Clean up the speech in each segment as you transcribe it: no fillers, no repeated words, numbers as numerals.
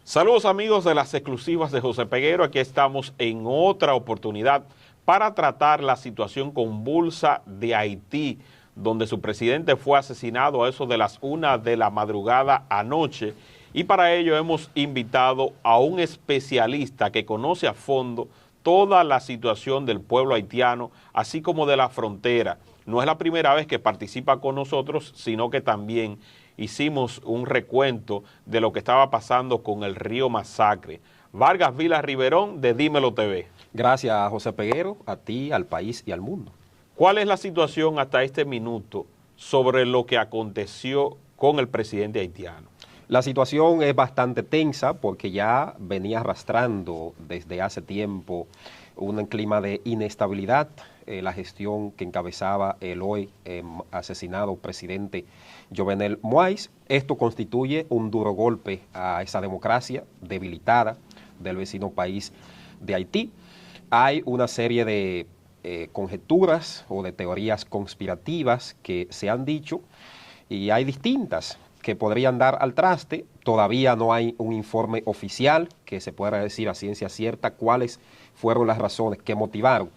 Saludos amigos de las exclusivas de José Peguero, aquí estamos en otra oportunidad para tratar la situación convulsa de Haití, donde su presidente fue asesinado a eso de las 1 de la madrugada anoche, y para ello hemos invitado a un especialista que conoce a fondo toda la situación del pueblo haitiano, así como de la frontera. No es la primera vez que participa con nosotros, sino que también hicimos un recuento de lo que estaba pasando con el río Masacre. Vargas Vila Riverón, de Dímelo TV. Gracias, José Peguero, a ti, al país y al mundo. ¿Cuál es la situación hasta este minuto sobre lo que aconteció con el presidente haitiano? La situación es bastante tensa porque ya venía arrastrando desde hace tiempo un clima de inestabilidad. La gestión que encabezaba el hoy asesinado presidente Jovenel Moïse. Esto constituye un duro golpe a esa democracia debilitada del vecino país de Haití. Hay una serie de conjeturas o de teorías conspirativas que se han dicho y hay distintas que podrían dar al traste. Todavía no hay un informe oficial que se pueda decir a ciencia cierta cuáles fueron las razones que motivaron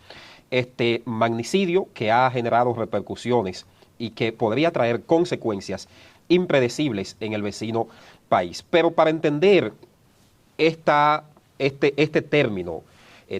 este magnicidio que ha generado repercusiones y que podría traer consecuencias impredecibles en el vecino país. Pero para entender este término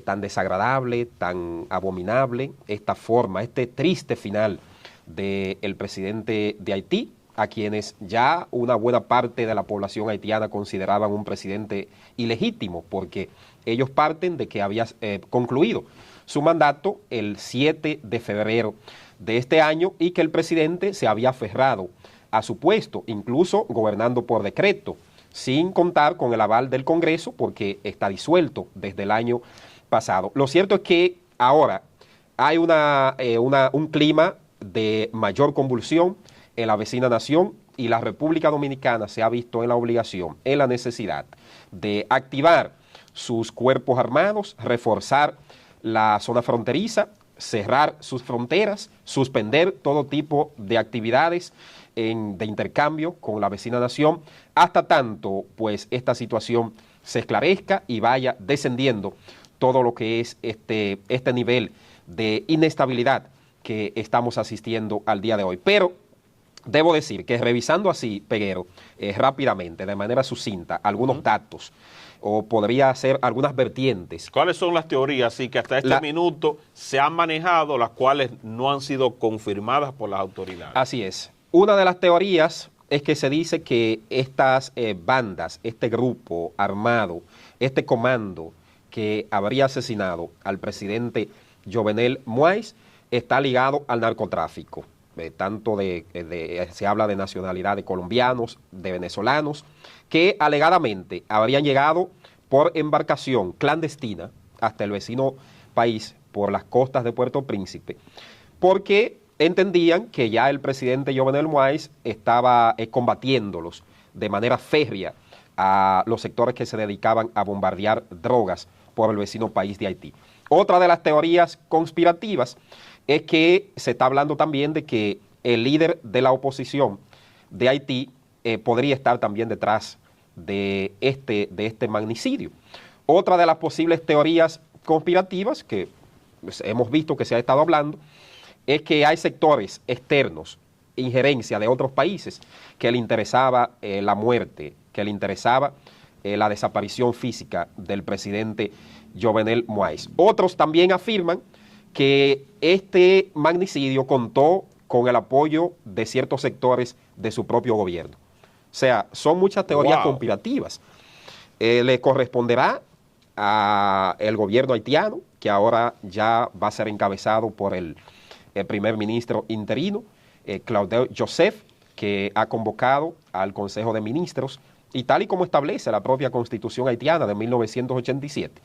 tan desagradable, tan abominable, esta forma, este triste final del presidente de Haití, a quienes ya una buena parte de la población haitiana consideraban un presidente ilegítimo, porque ellos parten de que había concluido su mandato el 7 de febrero de este año y que el presidente se había aferrado a su puesto, incluso gobernando por decreto, sin contar con el aval del Congreso, porque está disuelto desde el año pasado. Lo cierto es que ahora hay un clima de mayor convulsión en la vecina nación y la República Dominicana se ha visto en la obligación, en la necesidad de activar sus cuerpos armados, reforzar la zona fronteriza, cerrar sus fronteras, suspender todo tipo de actividades de intercambio con la vecina nación, hasta tanto pues esta situación se esclarezca y vaya descendiendo todo lo que es este nivel de inestabilidad que estamos asistiendo al día de hoy. Pero debo decir que revisando así, Peguero, rápidamente, de manera sucinta, algunos datos, o podría ser algunas vertientes. ¿Cuáles son las teorías sí, que hasta este minuto se han manejado, las cuales no han sido confirmadas por las autoridades? Así es. Una de las teorías es que se dice que estas bandas, este grupo armado, este comando que habría asesinado al presidente Jovenel Moïse está ligado al narcotráfico. Se habla de nacionalidad de colombianos, de venezolanos, que alegadamente habrían llegado por embarcación clandestina hasta el vecino país por las costas de Puerto Príncipe, porque entendían que ya el presidente Jovenel Moïse estaba combatiéndolos de manera férrea a los sectores que se dedicaban a bombardear drogas por el vecino país de Haití. Otra de las teorías conspirativas es que se está hablando también de que el líder de la oposición de Haití podría estar también detrás de este magnicidio. Otra de las posibles teorías conspirativas que hemos visto que se ha estado hablando es que hay sectores externos, injerencia de otros países, que le interesaba la muerte, que le interesaba la desaparición física del presidente Jovenel Moïse. Otros también afirman que este magnicidio contó con el apoyo de ciertos sectores de su propio gobierno. O sea, son muchas teorías conspirativas. Le corresponderá al gobierno haitiano, que ahora ya va a ser encabezado por el primer ministro interino, Claudel Joseph, que ha convocado al Consejo de Ministros, y tal y como establece la propia Constitución haitiana de 1987,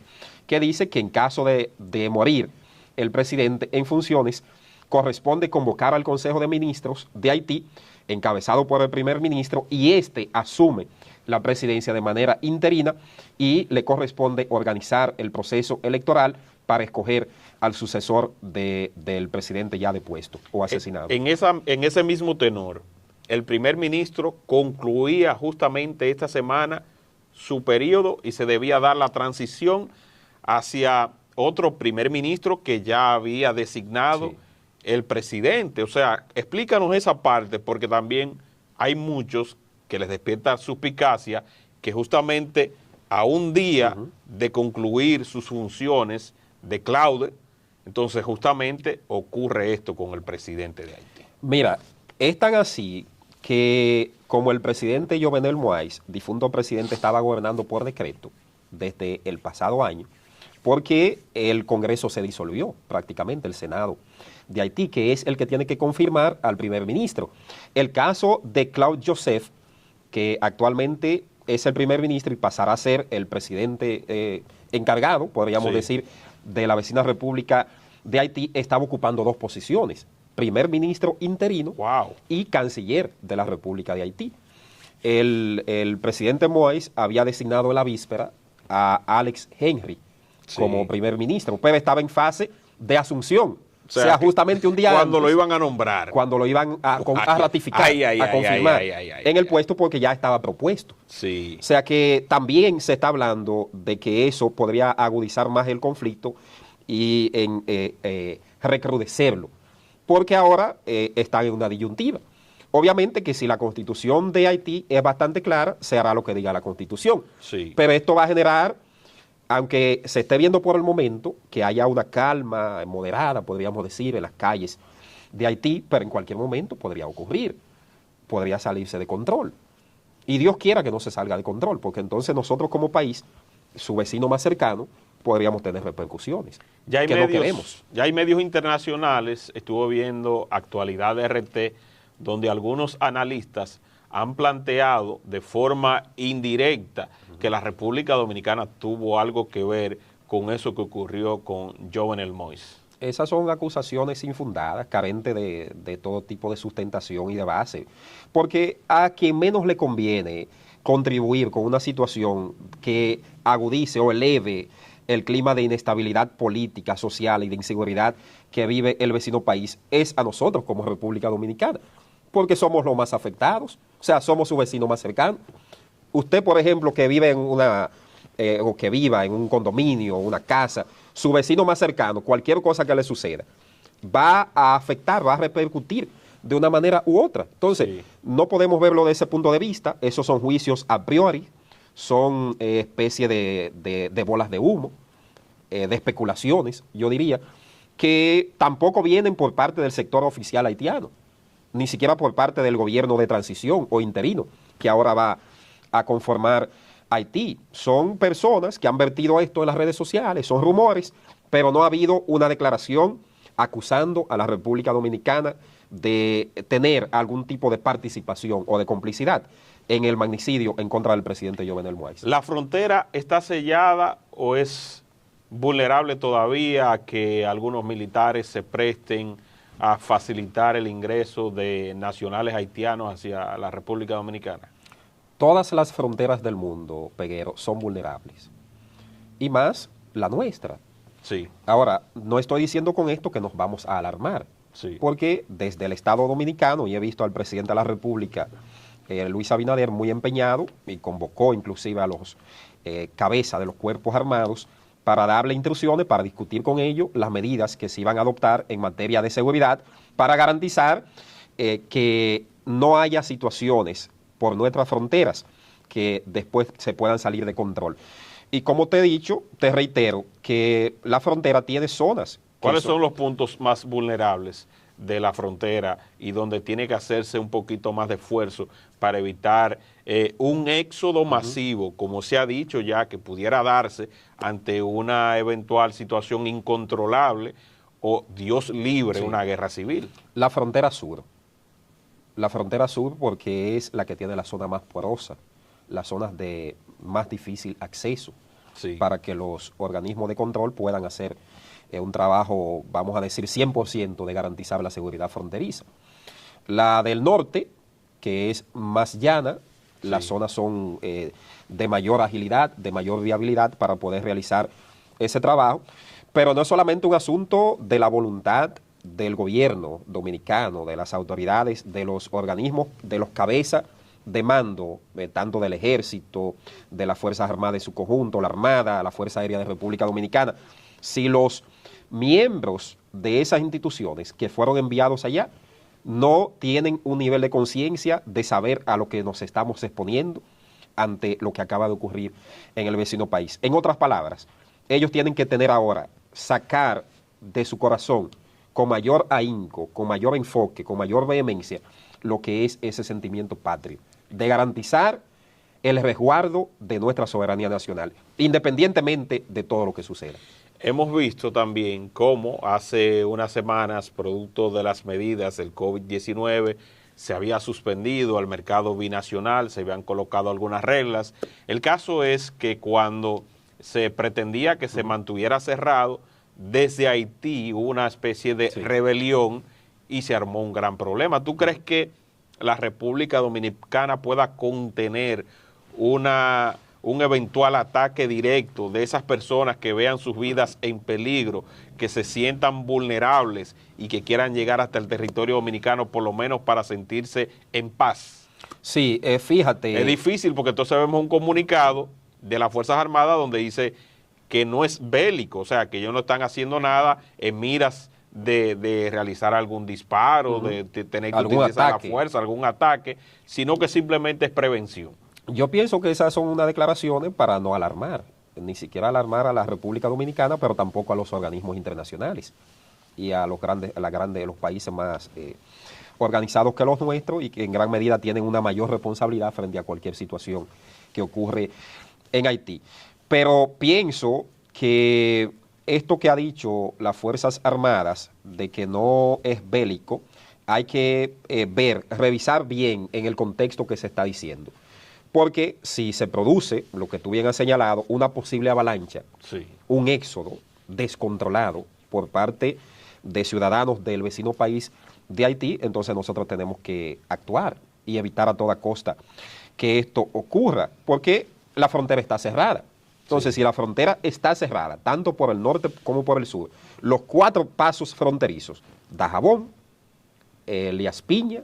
que dice que en caso de morir el presidente en funciones, corresponde convocar al Consejo de Ministros de Haití, encabezado por el primer ministro, y este asume la presidencia de manera interina y le corresponde organizar el proceso electoral para escoger al sucesor del presidente ya depuesto o asesinado. En ese mismo tenor, el primer ministro concluía justamente esta semana su periodo y se debía dar la transición hacia otro primer ministro que ya había designado Sí. el presidente. O sea, explícanos esa parte, porque también hay muchos que les despierta suspicacia que justamente a un día de concluir sus funciones de Claude, entonces justamente ocurre esto con el presidente de Haití. Mira, es tan así que como el presidente Jovenel Moïse, difunto presidente, estaba gobernando por decreto desde el pasado año, porque el Congreso se disolvió prácticamente, el Senado de Haití, que es el que tiene que confirmar al primer ministro. El caso de Claude Joseph, que actualmente es el primer ministro y pasará a ser el presidente encargado, podríamos decir, de la vecina República de Haití, estaba ocupando dos posiciones: primer ministro interino y canciller de la República de Haití. El presidente Moïse había designado en la víspera a Alex Henry como primer ministro, pero estaba en fase de asunción. O sea, justamente un día cuando antes, lo iban a nombrar. Cuando lo iban a ratificar, a confirmar en el puesto, porque ya estaba propuesto. Sí. O sea que también se está hablando de que eso podría agudizar más el conflicto y recrudecerlo, porque ahora están en una disyuntiva. Obviamente que si la Constitución de Haití es bastante clara, se hará lo que diga la Constitución. Sí. Pero esto va a generar, aunque se esté viendo por el momento que haya una calma moderada, podríamos decir, en las calles de Haití, pero en cualquier momento podría ocurrir, podría salirse de control. Y Dios quiera que no se salga de control, porque entonces nosotros como país, su vecino más cercano, podríamos tener repercusiones Ya hay que medios, no queremos. Ya hay medios internacionales, estuvo viendo Actualidad RT, donde algunos analistas han planteado de forma indirecta que la República Dominicana tuvo algo que ver con eso que ocurrió con Jovenel Moïse. Esas son acusaciones infundadas, carentes de todo tipo de sustentación y de base, porque a quien menos le conviene contribuir con una situación que agudice o eleve el clima de inestabilidad política, social y de inseguridad que vive el vecino país es a nosotros como República Dominicana, porque somos los más afectados, o sea, somos su vecino más cercano. Usted, por ejemplo, que vive en o que viva en un condominio, una casa, su vecino más cercano, cualquier cosa que le suceda, va a afectar, va a repercutir de una manera u otra. Entonces, no podemos verlo de ese punto de vista. Esos son juicios a priori, son especie de bolas de humo, de especulaciones, yo diría, que tampoco vienen por parte del sector oficial haitiano, ni siquiera por parte del gobierno de transición o interino, que ahora va a conformar Haití. Son personas que han vertido esto en las redes sociales, son rumores, pero no ha habido una declaración acusando a la República Dominicana de tener algún tipo de participación o de complicidad en el magnicidio en contra del presidente Jovenel Moïse. ¿La frontera está sellada o es vulnerable todavía a que algunos militares se presten a facilitar el ingreso de nacionales haitianos hacia la República Dominicana? Todas las fronteras del mundo, Peguero, son vulnerables. Y más la nuestra. Sí. Ahora, no estoy diciendo con esto que nos vamos a alarmar. Sí. Porque desde el Estado Dominicano, y he visto al presidente de la República, Luis Abinader, muy empeñado, y convocó inclusive a los cabezas de los cuerpos armados para darle instrucciones, para discutir con ellos las medidas que se iban a adoptar en materia de seguridad para garantizar que no haya situaciones por nuestras fronteras que después se puedan salir de control. Y como te he dicho, te reitero que la frontera tiene zonas. ¿Cuáles son los puntos más vulnerables de la frontera y donde tiene que hacerse un poquito más de esfuerzo para evitar un éxodo masivo, como se ha dicho ya, que pudiera darse ante una eventual situación incontrolable o, Dios libre, una guerra civil? La frontera sur. La frontera sur, porque es la que tiene la zona más porosa, las zonas de más difícil acceso, para que los organismos de control puedan hacer un trabajo, vamos a decir, 100% de garantizar la seguridad fronteriza. La del norte, que es más llana, las zonas son de mayor agilidad, de mayor viabilidad para poder realizar ese trabajo, pero no es solamente un asunto de la voluntad del gobierno dominicano, de las autoridades, de los organismos, de los cabezas de mando, tanto del Ejército, de las Fuerzas Armadas en su conjunto, la Armada, la Fuerza Aérea de República Dominicana, si los miembros de esas instituciones que fueron enviados allá no tienen un nivel de conciencia de saber a lo que nos estamos exponiendo ante lo que acaba de ocurrir en el vecino país. En otras palabras, ellos tienen que tener ahora, sacar de su corazón con mayor ahínco, con mayor enfoque, con mayor vehemencia, lo que es ese sentimiento patrio, de garantizar el resguardo de nuestra soberanía nacional, independientemente de todo lo que suceda. Hemos visto también cómo hace unas semanas, producto de las medidas del COVID-19, se había suspendido al mercado binacional, se habían colocado algunas reglas. El caso es que cuando se pretendía que se mantuviera cerrado, desde Haití hubo una especie de rebelión y se armó un gran problema. ¿Tú crees que la República Dominicana pueda contener un eventual ataque directo de esas personas que vean sus vidas en peligro, que se sientan vulnerables y que quieran llegar hasta el territorio dominicano por lo menos para sentirse en paz? Sí, fíjate. Es difícil porque entonces vemos un comunicado de las Fuerzas Armadas donde dice que no es bélico, o sea, que ellos no están haciendo nada en miras de realizar algún disparo, de tener que utilizar la fuerza, algún ataque, sino que simplemente es prevención. Yo pienso que esas son unas declaraciones para no alarmar, ni siquiera alarmar a la República Dominicana, pero tampoco a los organismos internacionales y a los los países más organizados que los nuestros y que en gran medida tienen una mayor responsabilidad frente a cualquier situación que ocurre en Haití. Pero pienso que esto que ha dicho las Fuerzas Armadas de que no es bélico, hay que revisar bien en el contexto que se está diciendo. Porque si se produce, lo que tú bien has señalado, una posible avalancha, un éxodo descontrolado por parte de ciudadanos del vecino país de Haití, entonces nosotros tenemos que actuar y evitar a toda costa que esto ocurra, porque la frontera está cerrada. Entonces, si la frontera está cerrada, tanto por el norte como por el sur, los 4 pasos fronterizos, Dajabón, Elías Piña,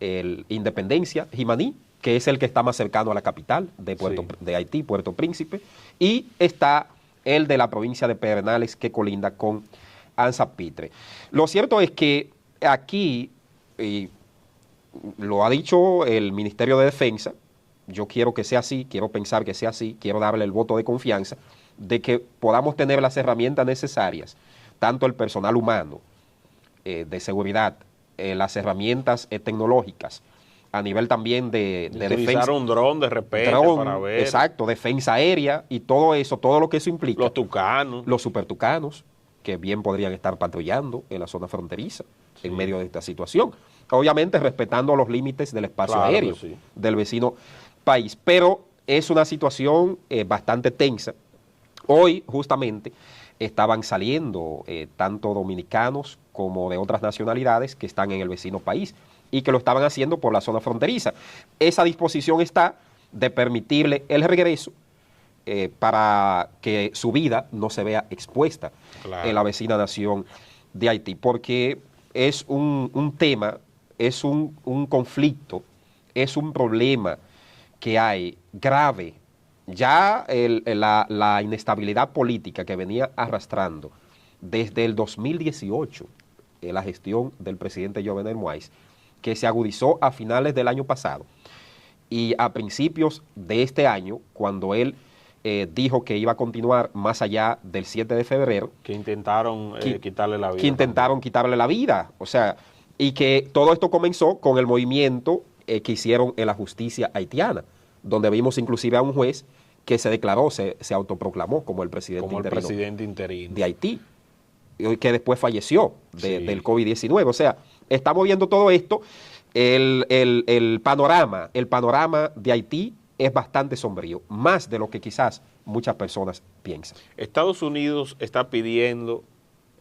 el Independencia, Jimaní, que es el que está más cercano a la capital de Haití, Puerto Príncipe, y está el de la provincia de Pedernales, que colinda con Anza Pitre. Lo cierto es que aquí, y lo ha dicho el Ministerio de Defensa, yo quiero que sea así, quiero pensar que sea así, quiero darle el voto de confianza, de que podamos tener las herramientas necesarias, tanto el personal humano de seguridad, las herramientas tecnológicas, a nivel también de defensa. Utilizar un dron de repente para ver. Exacto, defensa aérea y todo eso, todo lo que eso implica. Los tucanos. Los supertucanos, que bien podrían estar patrullando en la zona fronteriza en medio de esta situación. Obviamente respetando los límites del espacio aéreo del vecino país. Pero es una situación bastante tensa. Hoy, justamente, estaban saliendo tanto dominicanos como de otras nacionalidades que están en el vecino país y que lo estaban haciendo por la zona fronteriza. Esa disposición está de permitirle el regreso para que su vida no se vea expuesta en la vecina nación de Haití, porque es un tema, es un conflicto, es un problema que hay grave. Ya la inestabilidad política que venía arrastrando desde el 2018, la gestión del presidente Jovenel Moïse, que se agudizó a finales del año pasado y a principios de este año, cuando él dijo que iba a continuar más allá del 7 de febrero. Que intentaron quitarle la vida. Que intentaron quitarle la vida, o sea, y que todo esto comenzó con el movimiento que hicieron en la justicia haitiana, donde vimos inclusive a un juez que se declaró, se autoproclamó como el presidente interino de Haití, y que después falleció del COVID-19. O sea, estamos viendo todo esto. El panorama de Haití es bastante sombrío, más de lo que quizás muchas personas piensan. Estados Unidos está pidiendo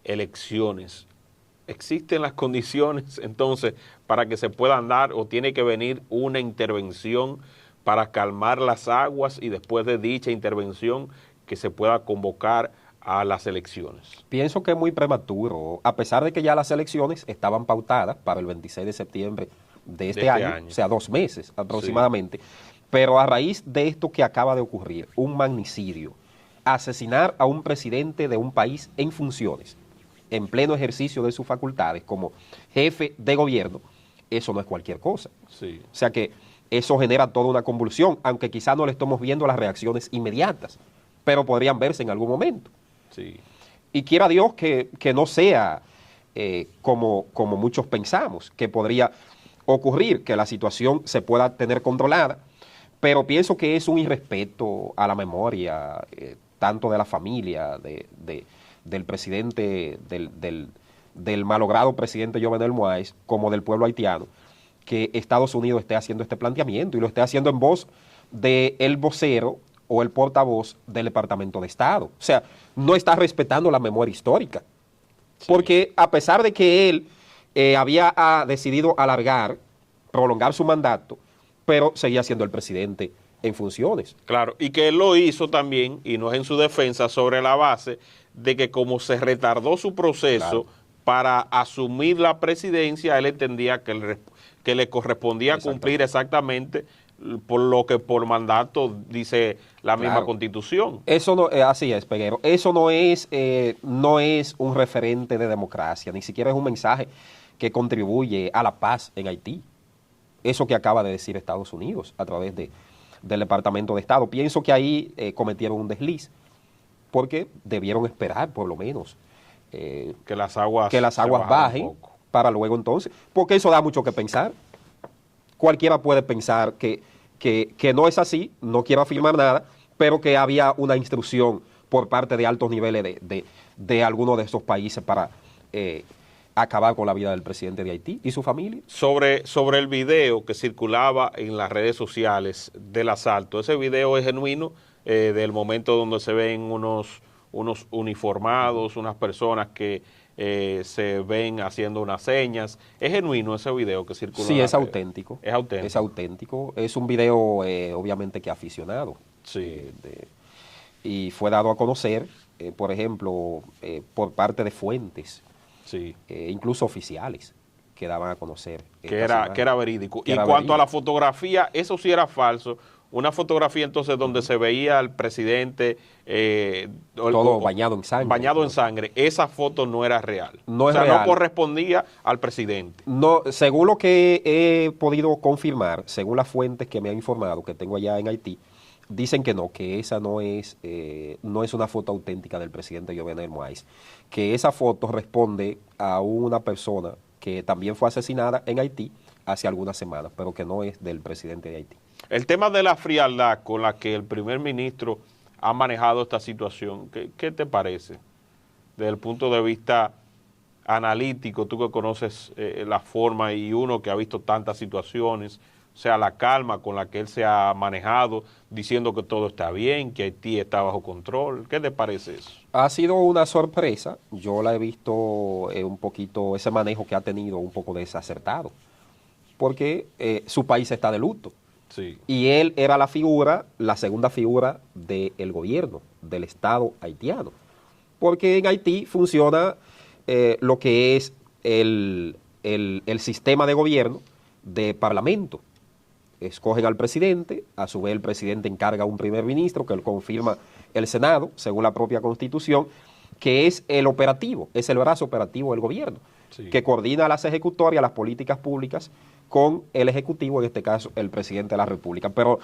elecciones. ¿Existen las condiciones entonces para que se puedan dar o tiene que venir una intervención para calmar las aguas y después de dicha intervención que se pueda convocar a las elecciones? Pienso que es muy prematuro, a pesar de que ya las elecciones estaban pautadas para el 26 de septiembre de este año, o sea, 2 meses aproximadamente. Sí. Pero a raíz de esto que acaba de ocurrir, un magnicidio, asesinar a un presidente de un país en funciones, en pleno ejercicio de sus facultades como jefe de gobierno, eso no es cualquier cosa. Sí. O sea que eso genera toda una convulsión, aunque quizá no le estamos viendo las reacciones inmediatas, pero podrían verse en algún momento. Sí. Y quiera Dios que no sea como muchos pensamos, que podría ocurrir, que la situación se pueda tener controlada, pero pienso que es un irrespeto a la memoria, tanto de la familia, del presidente, del malogrado presidente Jovenel Moïse, como del pueblo haitiano, que Estados Unidos esté haciendo este planteamiento y lo esté haciendo en voz del vocero o el portavoz del Departamento de Estado. O sea, no está respetando la memoria histórica. Sí. Porque a pesar de que él había decidido prolongar su mandato, pero seguía siendo el presidente en funciones. Claro, y que él lo hizo también, y no es en su defensa, sobre la base de que como se retardó su proceso, claro, para asumir la presidencia, él entendía que le correspondía cumplir exactamente por lo que por mandato dice la misma Constitución. Eso no, así es, Peguero. Eso no es un referente de democracia, ni siquiera es un mensaje que contribuye a la paz en Haití. Eso que acaba de decir Estados Unidos a través del Departamento de Estado. Pienso que ahí cometieron un desliz, porque debieron esperar por lo menos que las aguas bajen para luego entonces, porque eso da mucho que pensar. Cualquiera puede pensar que no es así, no quiero afirmar nada, pero que había una instrucción por parte de altos niveles de algunos de esos países para acabar con la vida del presidente de Haití y su familia. Sobre el video que circulaba en las redes sociales del asalto, ese video es genuino, del momento donde se ven unos uniformados, unas personas que se ven haciendo unas señas. ¿Es genuino ese video que circula? Sí, es auténtico. Es auténtico. Es auténtico. Es un video obviamente que aficionado. Sí. Y fue dado a conocer, por ejemplo, por parte de fuentes, sí, incluso oficiales, que daban a conocer. Que era verídico. Y en cuanto a la fotografía, eso sí era falso. Una fotografía entonces donde se veía al presidente todo bañado en sangre. Bañado en sangre. Esa foto no era real. No es real. No correspondía al presidente. No, según lo que he podido confirmar, según las fuentes que me han informado, que tengo allá en Haití, dicen que no, que esa no es una foto auténtica del presidente Jovenel Moïse, que esa foto responde a una persona que también fue asesinada en Haití hace algunas semanas, pero que no es del presidente de Haití. El tema de la frialdad con la que el primer ministro ha manejado esta situación, ¿qué te parece? Desde el punto de vista analítico, tú que conoces la forma y uno que ha visto tantas situaciones, o sea, la calma con la que él se ha manejado, diciendo que todo está bien, que Haití está bajo control. ¿Qué te parece eso? Ha sido una sorpresa. Yo la he visto un poquito, ese manejo que ha tenido un poco desacertado, porque su país está de luto. Sí. Y él era la segunda figura del gobierno, del Estado haitiano. Porque en Haití funciona lo que es el sistema de gobierno de parlamento. Escogen al presidente, a su vez el presidente encarga a un primer ministro que lo confirma el Senado, según la propia Constitución, que es el operativo, es el brazo operativo del gobierno, sí, que coordina las ejecutorias, las políticas públicas con el Ejecutivo, en este caso el presidente de la República. Pero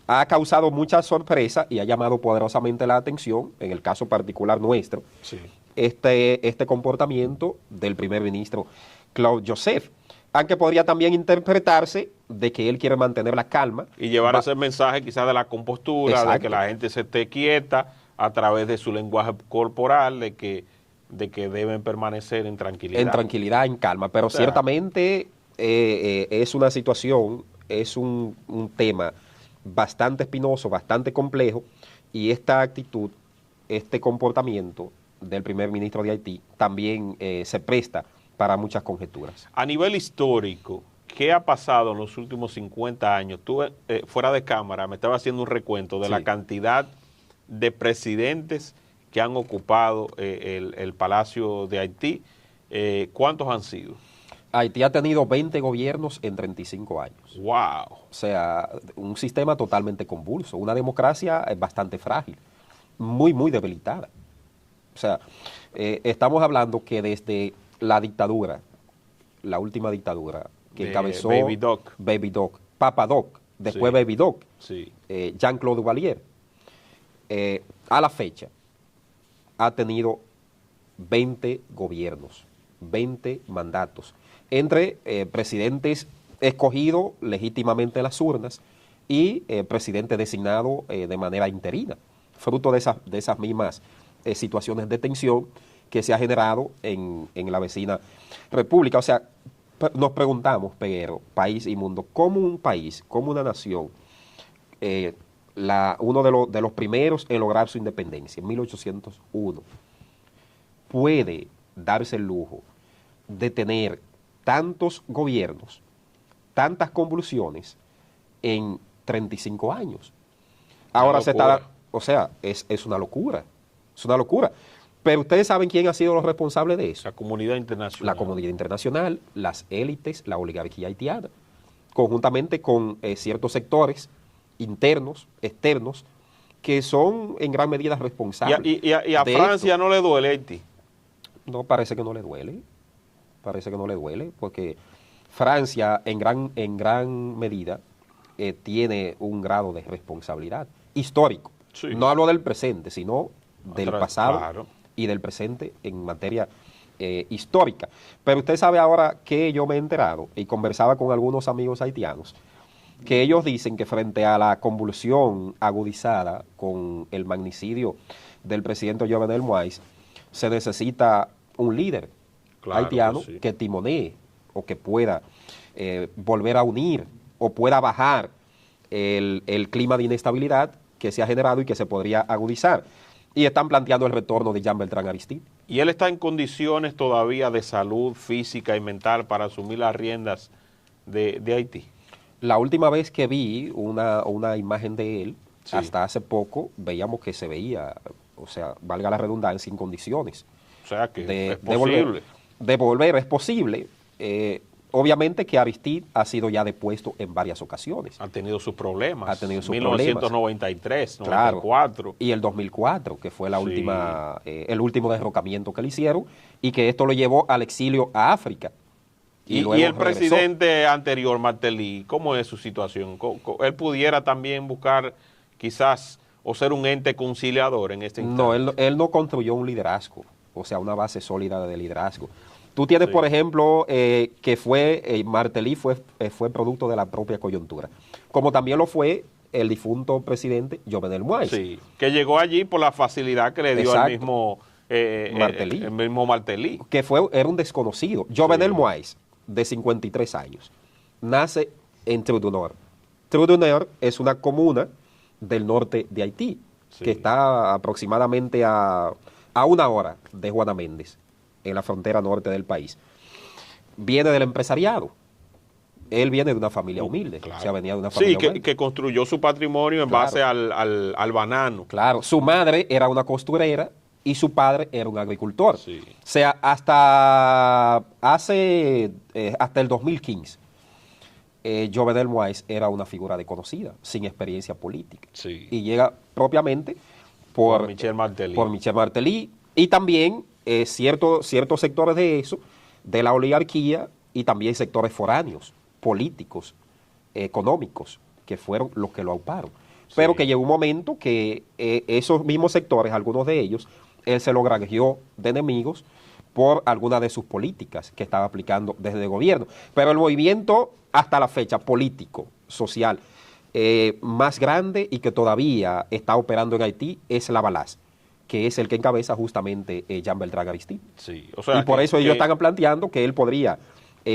ha causado mucha sorpresa y ha llamado poderosamente la atención, en el caso particular nuestro, sí, este comportamiento del primer ministro Claude Joseph, aunque podría también interpretarse de que él quiere mantener la calma. Y llevar ese mensaje quizás de la compostura, exacto, de que la gente se esté quieta a través de su lenguaje corporal, de que deben permanecer en tranquilidad. En tranquilidad, en calma, pero ciertamente es una situación, es un tema bastante espinoso, bastante complejo, y esta actitud, este comportamiento del primer ministro de Haití también se presta para muchas conjeturas. A nivel histórico, ¿qué ha pasado en los últimos 50 años? Tú, fuera de cámara, me estaba haciendo un recuento de la cantidad de presidentes que han ocupado el Palacio de Haití. ¿Cuántos han sido? Haití ha tenido 20 gobiernos en 35 años. Wow. O sea, un sistema totalmente convulso, una democracia bastante frágil, muy, muy debilitada. O sea, estamos hablando que desde la dictadura, la última dictadura, que De encabezó Baby Doc. Papa Doc, después Sí. Baby Doc, Sí. Jean-Claude Duvalier, a la fecha ha tenido 20 gobiernos, 20 mandatos, entre presidentes escogidos legítimamente en las urnas y presidente designado de manera interina, fruto de esas mismas situaciones de tensión que se ha generado en la vecina república. O sea, nos preguntamos, Peguero, país y mundo, ¿cómo un país, cómo una nación, uno de los primeros en lograr su independencia, en 1801, puede darse el lujo de tener tantos gobiernos, tantas convulsiones en 35 años? Ahora se está, o sea, es una locura, es una locura. Pero ustedes saben quién ha sido los responsables de eso. La comunidad internacional. La comunidad internacional, las élites, la oligarquía haitiana, conjuntamente con ciertos sectores internos, externos, que son en gran medida responsables. Y a Francia no le duele Haití. No, parece que no le duele. Parece que no le duele, porque Francia en gran medida tiene un grado de responsabilidad histórico. Sí. No hablo del presente, sino del pasado, claro, y del presente en materia histórica. Pero usted sabe ahora que yo me he enterado y conversaba con algunos amigos haitianos, que ellos dicen que frente a la convulsión agudizada con el magnicidio del presidente Jovenel Moïse, se necesita un líder haitiano que timonee o que pueda volver a unir o pueda bajar el clima de inestabilidad que se ha generado y que se podría agudizar. Y están planteando el retorno de Jean Bertrand Aristide. ¿Y él está en condiciones todavía de salud física y mental para asumir las riendas de Haití? La última vez que vi una imagen de él, sí, hasta hace poco, veíamos que se veía, o sea, valga la redundancia, en condiciones. O sea que es posible. De volver, es posible. Obviamente que Aristide ha sido ya depuesto en varias ocasiones. Ha tenido sus problemas. Ha tenido sus 1993, problemas. 94. Claro, y el 2004, que fue la sí, última, el último derrocamiento que le hicieron, y que esto lo llevó al exilio a África. Y el regresó. Presidente anterior, Martelly, ¿cómo es su situación? ¿Él pudiera también buscar quizás o ser un ente conciliador en este instante? No, él no construyó un liderazgo, o sea, una base sólida de liderazgo. Tú tienes, sí, por ejemplo, que Martelly fue producto de la propia coyuntura, como también lo fue el difunto presidente Jovenel Moïse. Sí, que llegó allí por la facilidad que le dio al mismo Martelly. El mismo Martelly. Que era un desconocido. Jovenel sí, Moïse, de 53 años, nace en Trou-du-Nord. Trou-du-Nord es una comuna del norte de Haití, sí, que está aproximadamente a 1 hora de Juana Méndez, en la frontera norte del país. Viene del empresariado. Él viene de una familia humilde. Claro. O sea, venía de una familia humilde. Que construyó su patrimonio en base al banano. Claro. Su madre era una costurera y su padre era un agricultor. Sí. O sea, hasta el 2015, Jovenel Moïse era una figura desconocida, sin experiencia política. Sí. Y llega propiamente por Michel Martelly. Por Michel Martelly. Y también ciertos sectores de eso, de la oligarquía, y también sectores foráneos, políticos, económicos, que fueron los que lo auparon. Sí. Pero que llegó un momento que esos mismos sectores, algunos de ellos, él se lo granjeó de enemigos por alguna de sus políticas que estaba aplicando desde el gobierno. Pero el movimiento, hasta la fecha, político, social, más grande y que todavía está operando en Haití es la Balaz, que es el que encabeza justamente Jean Bertrand Aristide. Sí, o sea, y por eso ellos están planteando que él podría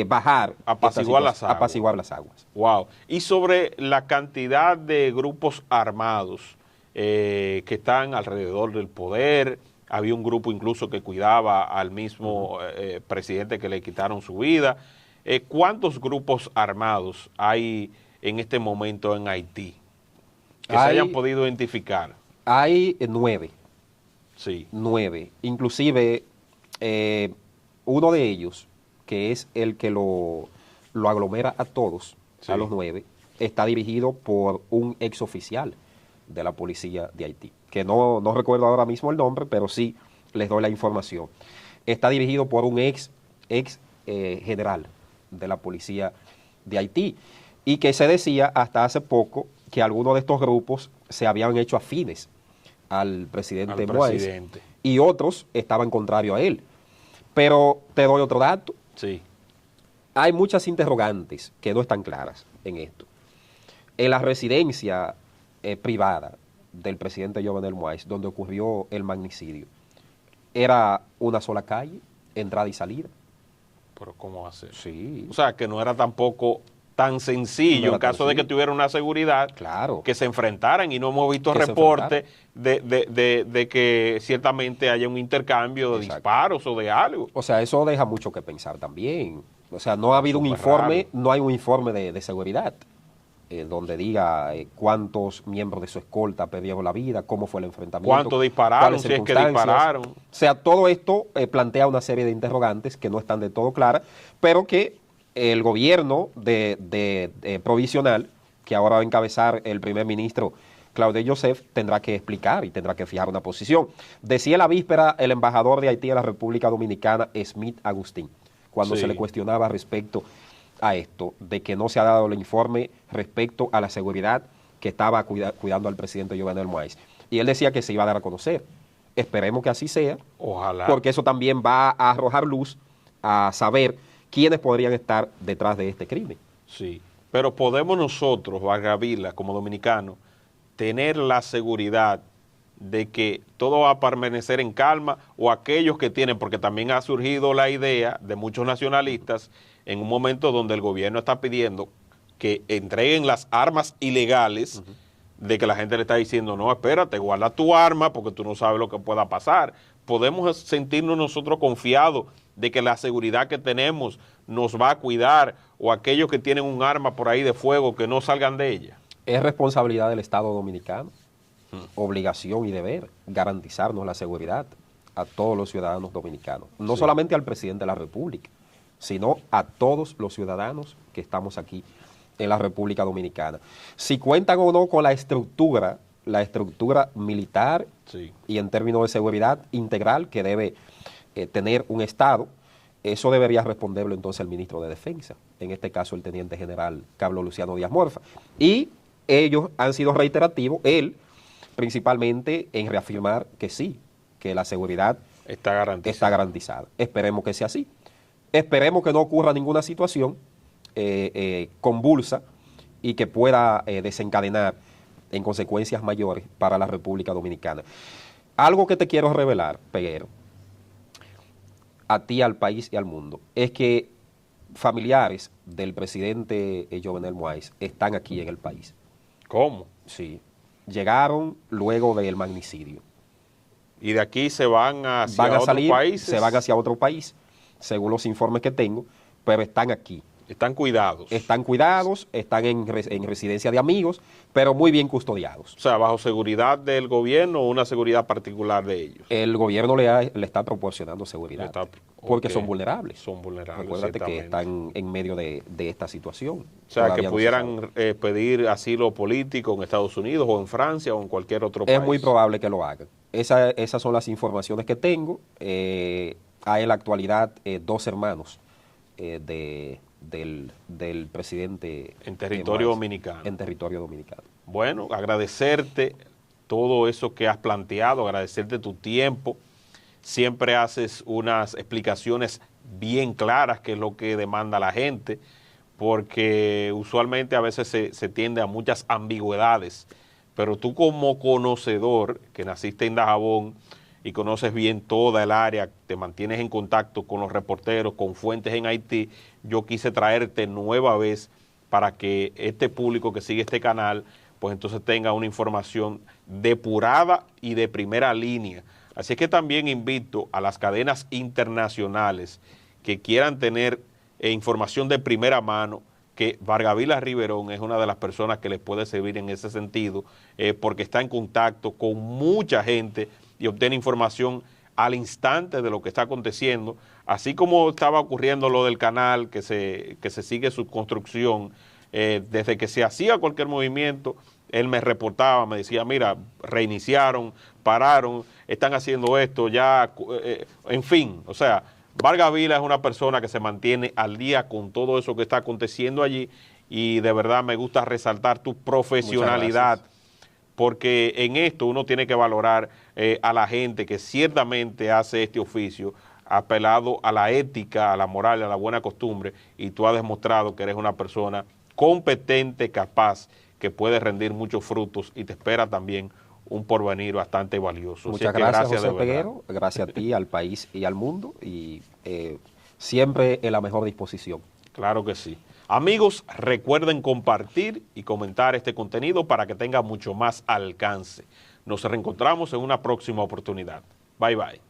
bajar, apaciguar las aguas. Wow. Y sobre la cantidad de grupos armados que están alrededor del poder, había un grupo incluso que cuidaba al mismo presidente que le quitaron su vida. ¿Cuántos grupos armados hay en este momento en Haití que se hayan podido identificar? Hay 9. Sí. 9. Inclusive, uno de ellos que es el que lo aglomera a todos, Sí. a los 9, está dirigido por un ex oficial de la policía de Haití, que no recuerdo ahora mismo el nombre, pero sí les doy la información. Está dirigido por un ex general de la policía de Haití, y que se decía hasta hace poco que algunos de estos grupos se habían hecho afines al presidente Moïse y otros estaban contrarios a él. Pero te doy otro dato. Sí. Hay muchas interrogantes que no están claras en esto. En la residencia privada del presidente Jovenel Moïse, donde ocurrió el magnicidio, era una sola calle, entrada y salida. Pero ¿cómo va a ser? Sí. O sea, que no era tampoco tan sencillo, No era en caso tan de que sencillo. tuviera una seguridad, Claro. que se enfrentaran, y no hemos visto Que se reportes de que ciertamente haya un intercambio de Exacto. disparos o de algo. O sea, eso deja mucho que pensar también. O sea, no ha habido un Súper informe, raro. no hay un informe de seguridad donde diga cuántos miembros de su escolta perdieron la vida, cómo fue el enfrentamiento. ¿Cuánto dispararon? cuáles Si es que circunstancias. dispararon. O sea, todo esto plantea una serie de interrogantes que no están de todo claras, pero que el gobierno provisional, que ahora va a encabezar el primer ministro Claude Joseph, tendrá que explicar y tendrá que fijar una posición. Decía la víspera el embajador de Haití en la República Dominicana, Smith Agustín, cuando Sí. se le cuestionaba respecto a esto, de que no se ha dado el informe respecto a la seguridad que estaba cuidando al presidente Jovenel Moïse. Y él decía que se iba a dar a conocer. Esperemos que así sea, Ojalá. porque eso también va a arrojar luz a saber quiénes podrían estar detrás de este crimen. Sí, pero podemos nosotros, Vargavila, como dominicanos, tener la seguridad de que todo va a permanecer en calma, o aquellos que tienen, porque también ha surgido la idea de muchos nacionalistas en un momento donde el gobierno está pidiendo que entreguen las armas ilegales, de que la gente le está diciendo, no, espérate, guarda tu arma porque tú no sabes lo que pueda pasar. Podemos sentirnos nosotros confiados de que la seguridad que tenemos nos va a cuidar, o aquellos que tienen un arma por ahí de fuego que no salgan de ella. Es responsabilidad del Estado Dominicano, obligación y deber, garantizarnos la seguridad a todos los ciudadanos dominicanos. No Sí. solamente al presidente de la República, sino a todos los ciudadanos que estamos aquí en la República Dominicana. Si cuentan o no con la estructura militar Sí. y en términos de seguridad integral que debe tener un Estado, eso debería responderlo entonces el ministro de Defensa, en este caso el teniente general Carlos Luciano Díaz Morfa. Y ellos han sido reiterativos, él principalmente, en reafirmar que sí, que la seguridad Está garantizado. está garantizada. Esperemos que sea así. Esperemos que no ocurra ninguna situación convulsa y que pueda desencadenar en consecuencias mayores para la República Dominicana. Algo que te quiero revelar, Peguero, a ti, al país y al mundo, es que familiares del presidente Jovenel Moïse están aquí en el país. ¿Cómo? Sí. Llegaron luego del magnicidio. Y de aquí se van hacia Van a otros salir, países. se van hacia otro país, según los informes que tengo, pero están aquí. Están cuidados. Están cuidados, están en residencia de amigos, pero muy bien custodiados. O sea, bajo seguridad del gobierno o una seguridad particular de ellos. El gobierno le está proporcionando seguridad, Está- porque ok. son vulnerables. Son vulnerables. Recuérdate que ciertamente. están en medio de esta situación. O sea, Todavía que no se pudieran sabe. pedir asilo político en Estados Unidos o en Francia o en cualquier otro país. Es muy probable que lo hagan. Esas son las informaciones que tengo. Hay en la actualidad 2 hermanos del presidente En territorio Moïse, dominicano. En territorio dominicano. Bueno, agradecerte todo eso que has planteado, agradecerte tu tiempo. Siempre haces unas explicaciones bien claras, que es lo que demanda la gente, porque usualmente a veces se tiende a muchas ambigüedades, pero tú, como conocedor, que naciste en Dajabón y conoces bien toda el área, te mantienes en contacto con los reporteros, con fuentes en Haití, yo quise traerte nueva vez para que este público que sigue este canal, pues entonces tenga una información depurada y de primera línea. Así es que también invito a las cadenas internacionales que quieran tener información de primera mano, que Vargavila Riverón es una de las personas que les puede servir en ese sentido, porque está en contacto con mucha gente y obtiene información al instante de lo que está aconteciendo, así como estaba ocurriendo lo del canal, que se sigue su construcción, desde que se hacía cualquier movimiento, él me reportaba, me decía, mira, reiniciaron, pararon, están haciendo esto, ya, en fin, o sea, Vargas Vila es una persona que se mantiene al día con todo eso que está aconteciendo allí, y de verdad me gusta resaltar tu profesionalidad, porque en esto uno tiene que valorar a la gente que ciertamente hace este oficio apelado a la ética, a la moral, a la buena costumbre, y tú has demostrado que eres una persona competente, capaz, que puede rendir muchos frutos y te espera también un porvenir bastante valioso. Muchas gracias, José Peguero, gracias a ti, al país y al mundo, y siempre en la mejor disposición. Claro que sí. Amigos, recuerden compartir y comentar este contenido para que tenga mucho más alcance. Nos reencontramos en una próxima oportunidad. Bye, bye.